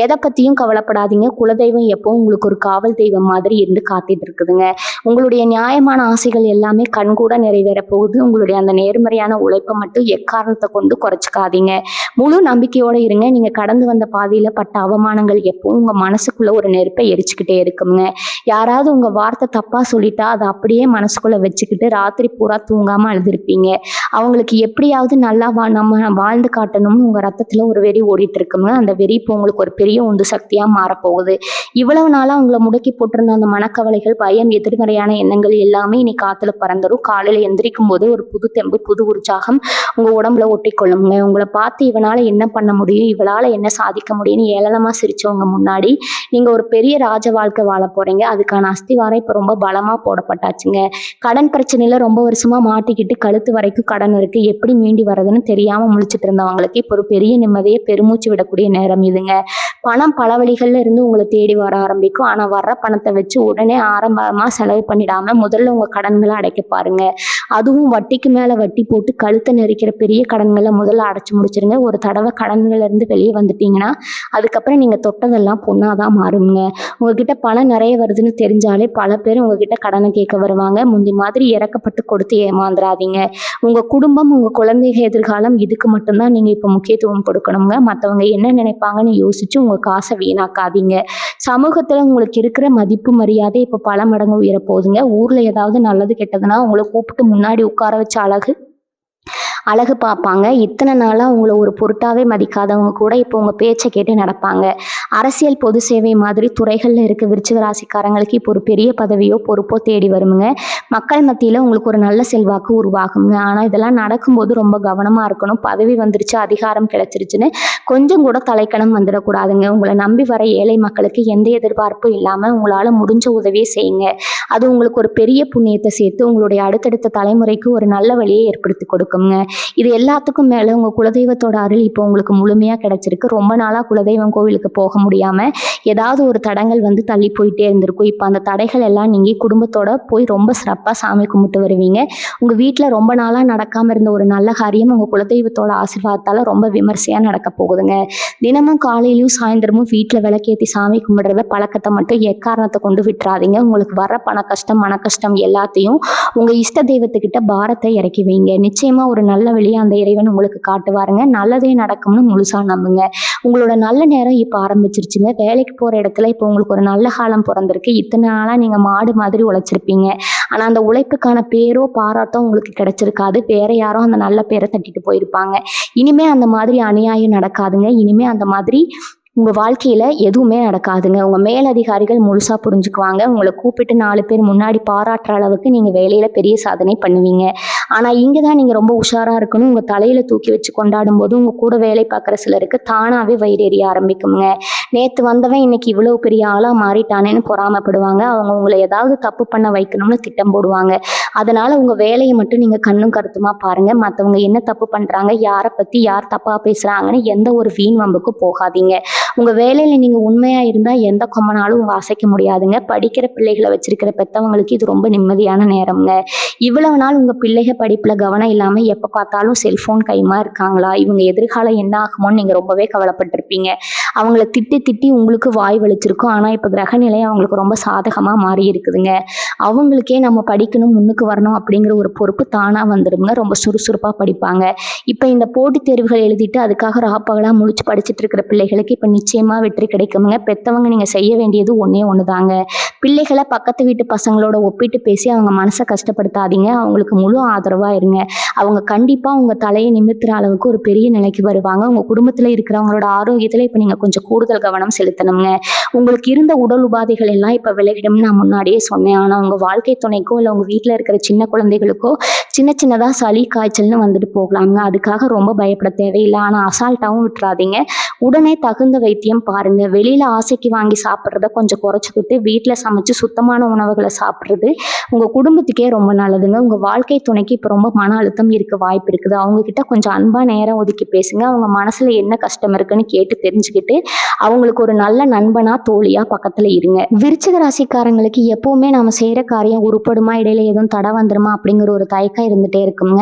எதை பற்றியும் கவலைப்படாதீங்க. குலதெய்வம் எப்பவும் உங்களுக்கு ஒரு காவல் தெய்வம் மாதிரி இருந்து காத்துட்டு இருக்குதுங்க. உங்களுடைய நியாயமான ஆசைகள் எல்லாமே கண்கூட நிறைவேற போகுது. உங்களுடைய அந்த நேர்மறையான உழைப்பை மட்டும் எக்காரணத்தை கொண்டு குறைச்சிக்காதீங்க. முழு நம்பிக்கையோடு இருங்க. நீங்கள் கடந்து வந்த பாதையில் பட்ட அவமானங்கள் எப்பவும் உங்கள் மனசுக்குள்ள ஒரு நெருப்பை எரிச்சுக்கிட்டே இருக்குங்க. யாராவது உங்கள் வார்த்தை தப்பாக சொல்லிட்டா அதை அப்படியே மனசுக்குள்ளே வச்சுக்கிட்டு ராத்திரி பூரா தூங்காமல் அழுதுருப்பீங்க. அவங்களுக்கு எப்படியாவது நல்லா நம்ம வாழ்ந்து காட்டணும்னு உங்கள் ரத்தத்தில் ஒரு வெறி ஓடிட்டு இருக்குங்க. அந்த வெறி இப்போ உங்களுக்கு ஒரு பெரிய உந்து சக்தியாக மாறப்போகுது. இவ்வளவு நாளாக உங்களை முடக்கி போட்டிருந்த அந்த மனக்கவலைகள், பயம், எதிர்மறையான எண்ணங்கள் எல்லாமே இனி காற்றுல பறந்துடும். காலையில் எந்திரிக்கும் போது ஒரு புது தெம்பு, புது உற்சாகம் உங்கள் உடம்புல ஒட்டிக்கொள்ளுங்க. உங்களை பார்த்து இவனால் என்ன பண்ண முடியும், இவளால் என்ன சாதிக்க முடியும்னு ஏளனமாக சிரிச்சவங்க முன்னாடி நீங்கள் ஒரு பெரிய ராஜ வாழ்க்கை வாழ போகிறீங்க. அதுக்கான அஸ்திவாரம் இப்போ ரொம்ப பலமாக போடப்பட்டாச்சுங்க. கடன் பிரச்சனையில் ரொம்ப வருஷமாக மாட்டிக்கிட்டு கழுத்து வரைக்கும் கடன் இருக்குது, எப்படி மீண்டு வர்றதுன்னு தெரியாமல் முழிச்சிட்டு இருந்தவங்களுக்கு இப்போ ஒரு பெரிய நிம்மதியை பெருமூச்சு விடக்கூடிய நேரம் இதுங்க. பணம் பல வழிகளில் இருந்து உங்களை தேடி வர ஆரம்பிக்கும். ஆனால் வர்ற பணத்தை வச்சு உடனே ஆரம்பமாக செலவு பண்ணிடாமல் முதல்ல உங்கள் கடன்களை அடைக்க பாருங்க. அதுவும் வட்டிக்கு மேலே வட்டி போட்டு கழுத்தை நெரிக்கிற பெரிய கடன்களை முதல்ல அடைச்சி முடிச்சிருங்க. ஒரு தடவை கடன்கள்லேருந்து வெளியே வந்துட்டீங்கன்னா அதுக்கப்புறம் நீங்கள் தொட்டதெல்லாம் பொண்ணாக தான் மாறுங்க. உங்ககிட்ட பணம் நிறைய வருதுன்னு தெரிஞ்சாலே பல பேர் உங்ககிட்ட கடனை கேட்க வருவாங்க. முந்தி மாதிரி இறக்கப்பட்டு கொடுத்து ஏமாந்துடாதீங்க. உங்கள் குடும்பம், உங்கள் குழந்தைகள் எதிர்காலம், இதுக்கு மட்டும்தான் நீங்கள் இப்போ முக்கியத்துவம் கொடுக்கணுங்க. மற்றவங்க என்ன நினைப்பாங்கன்னு யோசிச்சு உங்கள் காசை வீணாக்காதீங்க. சமூகத்தில் உங்களுக்கு இருக்கிற மதிப்பு, மரியாதை இப்போ பல மடங்கு உயரப்போகுதுங்க. ஊரில் ஏதாவது நல்லது கெட்டதுன்னா உங்களை கூப்பிட்டு முன்னாடி உட்கார வச்ச அழகு பார்ப்பாங்க. இத்தனை நாளாக உங்களை ஒரு பொருட்டாவே மதிக்காதவங்க கூட இப்போ உங்கள் பேச்சை கேட்டு நடப்பாங்க. அரசியல், பொது சேவை மாதிரி துறைகளில் இருக்க விருச்சிக ராசிக்காரங்களுக்கு இப்போ ஒரு பெரிய பதவியோ பொறுப்போ தேடி வருமுங்க. மக்கள் மத்தியில் உங்களுக்கு ஒரு நல்ல செல்வாக்கு உருவாகுங்க. ஆனால் இதெல்லாம் நடக்கும்போது ரொம்ப கவனமாக இருக்கணும். பதவி வந்துருச்சு, அதிகாரம் கிடைச்சிருச்சுன்னு கொஞ்சம் கூட தலைக்கணம் வந்துடக்கூடாதுங்க. உங்களை நம்பி வர ஏழை மக்களுக்கு எந்த எதிர்பார்ப்பும் இல்லாமல் உங்களால் முடிஞ்ச உதவியை செய்யுங்க. அது உங்களுக்கு ஒரு பெரிய புண்ணியத்தை சேர்த்து உங்களுடைய அடுத்தடுத்த தலைமுறைக்கு ஒரு நல்ல வழியை ஏற்படுத்தி கொடுக்குங்க. இது எல்லாத்துக்கும் மேலே உங்கள் குலதெய்வத்தோட அருள் இப்போ உங்களுக்கு முழுமையாக கிடைச்சிருக்கு. ரொம்ப நாளாக குலதெய்வம் கோவிலுக்கு போக முடியாமல் ஏதாவது ஒரு தடங்கள் வந்து தள்ளி போயிட்டே இருந்திருக்கும். இப்போ அந்த தடைகள் எல்லாம் நீங்கி குடும்பத்தோட போய் ரொம்ப சிறப்பாக சாமி கும்பிட்டு வருவீங்க. உங்கள் வீட்டில் ரொம்ப நாளாக நடக்காமல் இருந்த ஒரு நல்ல காரியம் உங்கள் குலதெய்வத்தோட ஆசீர்வாதத்தால் ரொம்ப விமர்சையாக நடக்க போகுதுங்க. தினமும் காலையிலையும் சாயந்தரமும் வீட்டில் விளக்கேற்றி சாமி கும்பிடுறத பழக்கத்தை மட்டும் எக்காரணத்தை கொண்டு விட்டுறாதீங்க. உங்களுக்கு வர பண கஷ்டம், மன கஷ்டம் எல்லாத்தையும் உங்கள் இஷ்ட தெய்வத்துக்கிட்ட பாரத்தை இறக்கி வைங்க. நிச்சயமாக ஒரு நல்ல வழியை அந்த இறைவன் உங்களுக்கு காட்டுவாருங்க. நல்லதே நடக்கும்னு முழுசாக நம்புங்க. உங்களோட நல்ல நேரம் இப்போ ஆரம்பிச்சிருச்சுங்க. வேலைக்கு போகிற இடத்துல இப்போ உங்களுக்கு ஒரு நல்ல காலம் பிறந்திருக்கு. இத்தனை நாளாக நீங்கள் மாடு மாதிரி உழைச்சிருப்பீங்க. ஆனால் அந்த உழைப்புக்கான பேரோ பாராட்டோ உங்களுக்கு கிடைச்சிருக்காது. வேற யாரும் அந்த நல்ல பேரை தட்டிட்டு போயிருப்பாங்க. இனிமே அந்த மாதிரி அநியாயம் நடக்காதுங்க. இனிமே அந்த மாதிரி உங்கள் வாழ்க்கையில் எதுவுமே நடக்காதுங்க. உங்கள் மேலதிகாரிகள் முழுசாக புரிஞ்சுக்குவாங்க. உங்களை கூப்பிட்டு 4 பேர் முன்னாடி பாராட்டுற அளவுக்கு நீங்கள் வேலையில் பெரிய சாதனை பண்ணுவீங்க. ஆனால் இங்கே தான் நீங்கள் ரொம்ப உஷாராக இருக்கணும். உங்கள் தலையில் தூக்கி வச்சு கொண்டாடும் போது உங்கள் கூட வேலை பார்க்குற சிலருக்கு தானாகவே வயிறு எரிய ஆரம்பிக்குங்க. நேற்று வந்தவன் இன்னைக்கு இவ்வளோ பெரிய ஆளாக மாறிட்டானேன்னு பொறாமப்படுவாங்க. அவங்க உங்களை ஏதாவது தப்பு பண்ண வைக்கணும்னு திட்டம் போடுவாங்க. அதனால் உங்கள் வேலையை மட்டும் நீங்கள் கண்ணும் கருத்துமாக பாருங்கள். மற்றவங்க என்ன தப்பு பண்ணுறாங்க, யாரை பற்றி யார் தப்பாக பேசுகிறாங்கன்னு எந்த ஒரு வீண் வம்புக்கும் போகாதீங்க. உங்கள் வேலையில் நீங்கள் உண்மையாக இருந்தால் எந்த கொம்பனாலும் உங்கள் அசைக்க முடியாதுங்க. படிக்கிற பிள்ளைகளை வச்சிருக்கிற பெற்றவங்களுக்கு இது ரொம்ப நிம்மதியான நேரம்ங்க. இவ்வளவு நாள் உங்கள் பிள்ளைகள் படிப்பில் கவனம் இல்லாமல் எப்போ பார்த்தாலும் செல்ஃபோன் கைமா இருக்காங்களா, இவங்க எதிர்காலம் என்ன ஆகுமோன்னு நீங்கள் ரொம்பவே கவலைப்பட்டிருப்பீங்க. அவங்கள திட்டி திட்டி உங்களுக்கு வாய் வலிச்சிருக்கும். ஆனால் இப்போ கிரகநிலை அவங்களுக்கு ரொம்ப சாதகமாக மாறி இருக்குதுங்க. அவங்களுக்கே நம்ம படிக்கணும், முன்னுக்கு வரணும் அப்படிங்கிற ஒரு பொறுப்பு தானாக வந்துடுங்க. ரொம்ப சுறுசுறுப்பாக படிப்பாங்க. இப்போ இந்த போட்டித் தேர்வுகள் எழுதிட்டு அதுக்காக ராப்பகலாக முழிச்சு படிச்சுட்டு இருக்கிற பிள்ளைகளுக்கு இப்போ நிச்சயமாக வெற்றி கிடைக்குங்க. பெற்றவங்க நீங்கள் செய்ய வேண்டியது ஒன்றே ஒன்று தாங்க. பிள்ளைகளை பக்கத்து வீட்டு பசங்களோட ஒப்பிட்டு பேசி அவங்க மனசை கஷ்டப்படுத்தாதீங்க. அவங்களுக்கு முழு ஆதரவாக இருங்க. அவங்க கண்டிப்பாக உங்கள் தலையை நிமிர்த்துற அளவுக்கு ஒரு பெரிய நிலைக்கு வருவாங்க. உங்கள் குடும்பத்தில் இருக்கிறவங்களோட ஆரோக்கியத்தில் இப்போ நீங்கள் கொஞ்சம் கூடுதல் கவனம் செலுத்தணுங்க. உங்களுக்கு இருந்த உடல் உபாதைகள் எல்லாம் இப்போ விலகிடும்னு நான் முன்னாடியே சொன்னேன். ஆனால் உங்கள் வாழ்க்கை துணைக்கோ இல்லை உங்கள் வீட்டில் இருக்கிற சின்ன குழந்தைகளுக்கோ சின்ன சின்னதாக சளி காய்ச்சல்னு வந்துட்டு போகலாங்க. அதுக்காக ரொம்ப பயப்பட தேவையில்லை. ஆனால் அசால்ட்டாகவும் விட்டுறாதீங்க. உடனே தகுந்த வைத்தியம் பாருங்க. வெளியில ஆசைக்கு வாங்கி சாப்பிட்றத கொஞ்சம் குறைச்சிக்கிட்டு வீட்டில் சமைச்சு சுத்தமான உணவுகளை சாப்பிட்றது உங்கள் குடும்பத்துக்கே ரொம்ப நல்லதுங்க. உங்கள் வாழ்க்கை துணைக்கு இப்போ ரொம்ப மன அழுத்தம் இருக்க வாய்ப்பு இருக்குது. அவங்கக்கிட்ட கொஞ்சம் அன்பாக நேரம் ஒதுக்கி பேசுங்க. அவங்க மனசில் என்ன கஷ்டம் இருக்குன்னு கேட்டு தெரிஞ்சுக்கிட்டு அவங்களுக்கு ஒரு நல்ல நண்பனா தோழியா பக்கத்தில் இருங்க. விருச்சிக ராசிக்காரங்களுக்கு எப்போவுமே நம்ம செய்கிற காரியம் உருப்படுமா, இடையில எதுவும் தடை வந்துருமா அப்படிங்கிற ஒரு தயக்கம் இருந்துகிட்டே இருக்குங்க.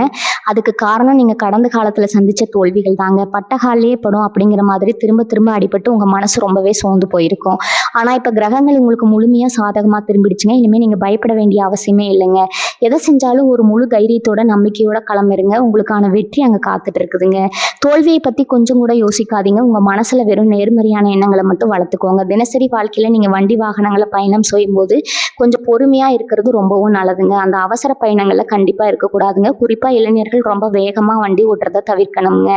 அதுக்கு காரணம் நீங்கள் கடந்த காலத்தில் சந்தித்த தோல்விகள் தாங்க. பட்டகாலே படும் அப்படிங்கிற மாதிரி திரும்ப திரும்ப அடிபட்டு உங்கள் மனசு ரொம்பவே சோர்ந்து போயிருக்கும். ஆனால் இப்போ கிரகங்கள் உங்களுக்கு முழுமையாக சாதகமாக திரும்பிடுச்சுங்க. இனிமேல் நீங்கள் பயப்பட வேண்டிய அவசியமே இல்லைங்க. எதை செஞ்சாலும் ஒரு முழு தைரியத்தோட நம்பிக்கையோட கிளம்பிருங்க. உங்களுக்கான வெற்றி அங்கே காத்துட்டு இருக்குதுங்க. தோல்வியை பற்றி கொஞ்சம் கூட யோசிக்காதீங்க. உங்கள் மனசில் வெறும் நேர்மறையான எண்ணங்களை மட்டும் வளர்த்துக்கோங்க. தினசரி வாழ்க்கையில் நீங்கள் வண்டி வாகனங்களை பயணம் செய்யும்போது கொஞ்சம் பொறுமையாக இருக்கிறது ரொம்பவும் நல்லதுங்க. அந்த அவசர பயணங்களில் கண்டிப்பாக இருக்கக்கூடாதுங்க. குறிப்பாக இளைஞர்கள் ரொம்ப வேகமாக வண்டி ஓட்டுறதை தவிர்க்கணுங்க.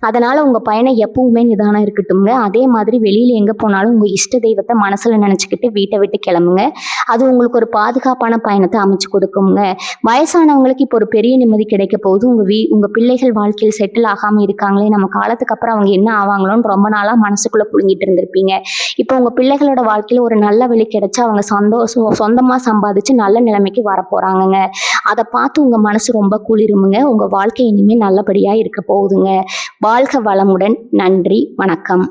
அதனால் உங்கள் பயணம் எப்பவுமே நிதானம் இருக்கட்டும்ங்க. அதே மாதிரி வெளியில் எங்கே போனாலும் உங்கள் இஷ்ட தெய்வத்தை மனசில் நினச்சிக்கிட்டு வீட்டை விட்டு கிளம்புங்க. அது உங்களுக்கு ஒரு பாதுகாப்பான பயணத்தை அமைச்சு கொடுக்குங்க. வயசானவங்களுக்கு இப்போ ஒரு பெரிய நிம்மதி கிடைக்க போகுது. உங்கள் பிள்ளைகள் வாழ்க்கையில் செட்டில் ஆகாமல் இருக்காங்களே, நம்ம காலத்துக்கு அப்புறம் அவங்க என்ன ஆவாங்களோன்னு ரொம்ப நாளாக மனசுக்குள்ளே புழுங்கிட்டு இருந்திருப்பீங்க. இப்போ உங்கள் பிள்ளைகளோட வாழ்க்கையில் ஒரு நல்ல வழி கிடைச்சா அவங்க சொந்தமாக சம்பாதிச்சு நல்ல நிலைமைக்கு வரப்போகிறாங்கங்க. அதை பார்த்து உங்கள் மனசு ரொம்ப குளிருமுங்க. உங்கள் வாழ்க்கை இனிமேல் நல்லபடியாக இருக்க போகுதுங்க. வாழ்க வளமுடன். நன்றி, வணக்கம்.